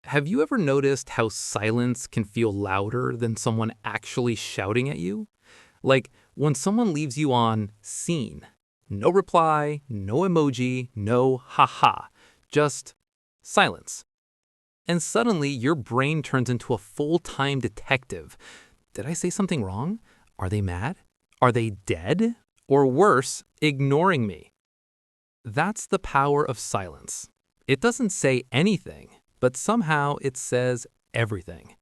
Have you ever noticed how silence can feel louder than someone actually shouting at you? Like when someone leaves you on seen. No reply, no emoji, no haha, just silence. And suddenly your brain turns into a full-time detective. Did I say something wrong? Are they mad? Are they dead? Or worse, ignoring me? That's the power of silence. It doesn't say anything, but somehow it says everything.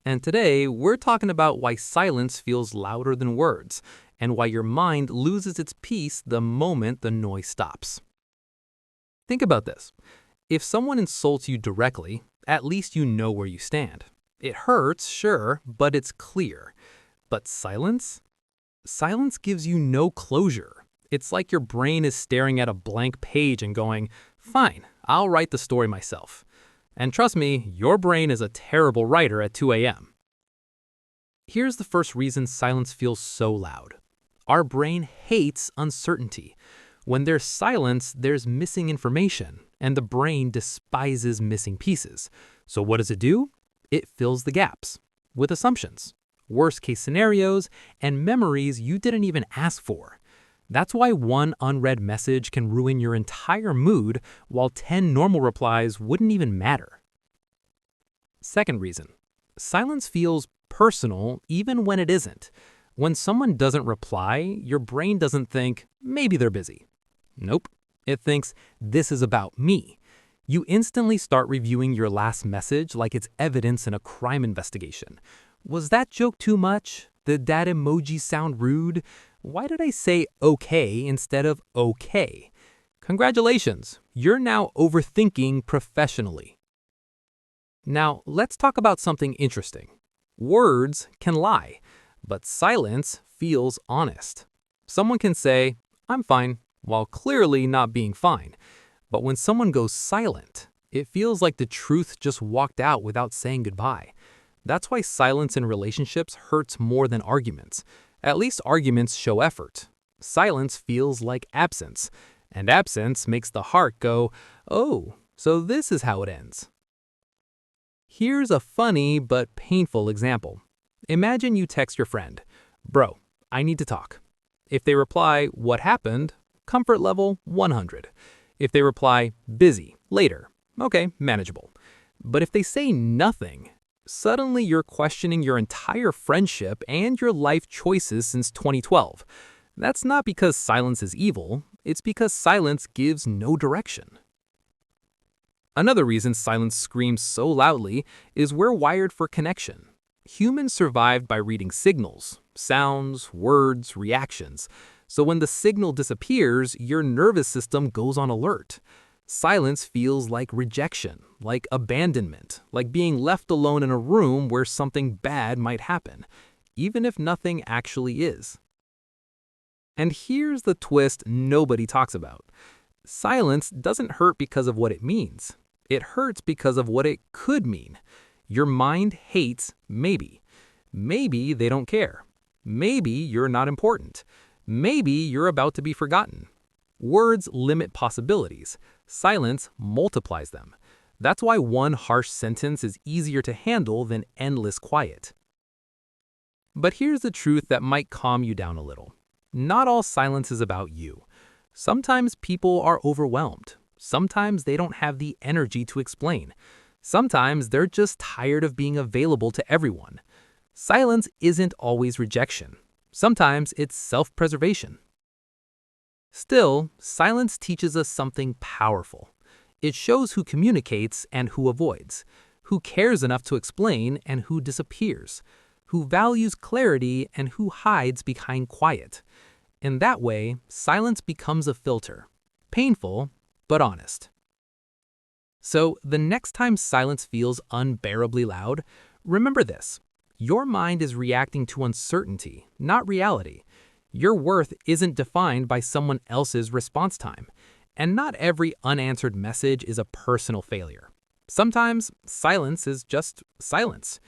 And today, we're talking about why silence feels louder than words, and why your mind loses its peace the moment the noise stops. Think about this. If someone insults you directly, at least you know where you stand. It hurts, sure, but it's clear. But silence? Silence gives you no closure. It's like your brain is staring at a blank page and going, fine, I'll write the story myself. And trust me, your brain is a terrible writer at 2 a.m. Here's the first reason silence feels so loud. Our brain hates uncertainty. When there's silence, there's missing information, and the brain despises missing pieces. So what does it do? It fills the gaps with assumptions, worst-case scenarios, and memories you didn't even ask for. That's why one unread message can ruin your entire mood, while 10 normal replies wouldn't even matter. Second reason, silence feels personal even when it isn't. When someone doesn't reply, your brain doesn't think, maybe they're busy. Nope, it thinks, this is about me. You instantly start reviewing your last message like it's evidence in a crime investigation. Was that joke too much? Did that emoji sound rude? Why did I say okay instead of okay? Congratulations, you're now overthinking professionally. Now, let's talk about something interesting. Words can lie, but silence feels honest. Someone can say, I'm fine, while clearly not being fine. But when someone goes silent, it feels like the truth just walked out without saying goodbye. That's why silence in relationships hurts more than arguments. At least arguments show effort. Silence feels like absence, and absence makes the heart go, oh, so this is how it ends. Here's a funny but painful example. Imagine you text your friend, bro, I need to talk. If they reply, what happened? Comfort level 100. If they reply, busy, later, okay, manageable. But if they say nothing, suddenly you're questioning your entire friendship and your life choices since 2012. That's not because silence is evil, it's because silence gives no direction. Another reason silence screams so loudly is we're wired for connection. Humans survived by reading signals, sounds, words, reactions. So when the signal disappears, your nervous system goes on alert. Silence feels like rejection, like abandonment, like being left alone in a room where something bad might happen, even if nothing actually is. And here's the twist nobody talks about. Silence doesn't hurt because of what it means. It hurts because of what it could mean. Your mind hates maybe. Maybe they don't care. Maybe you're not important. Maybe you're about to be forgotten. Words limit possibilities. Silence multiplies them. That's why one harsh sentence is easier to handle than endless quiet. But here's the truth that might calm you down a little. Not all silence is about you. Sometimes people are overwhelmed. Sometimes they don't have the energy to explain. Sometimes they're just tired of being available to everyone. Silence isn't always rejection. Sometimes it's self-preservation. Still, silence teaches us something powerful. It shows who communicates and who avoids, who cares enough to explain and who disappears, who values clarity and who hides behind quiet. In that way, silence becomes a filter. Painful, but honest. So, the next time silence feels unbearably loud, remember this. Your mind is reacting to uncertainty, not reality. Your worth isn't defined by someone else's response time. And not every unanswered message is a personal failure. Sometimes silence is just silence.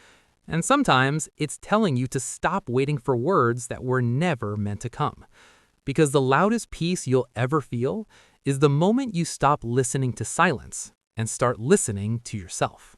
And sometimes it's telling you to stop waiting for words that were never meant to come. Because the loudest peace you'll ever feel is the moment you stop listening to silence and start listening to yourself.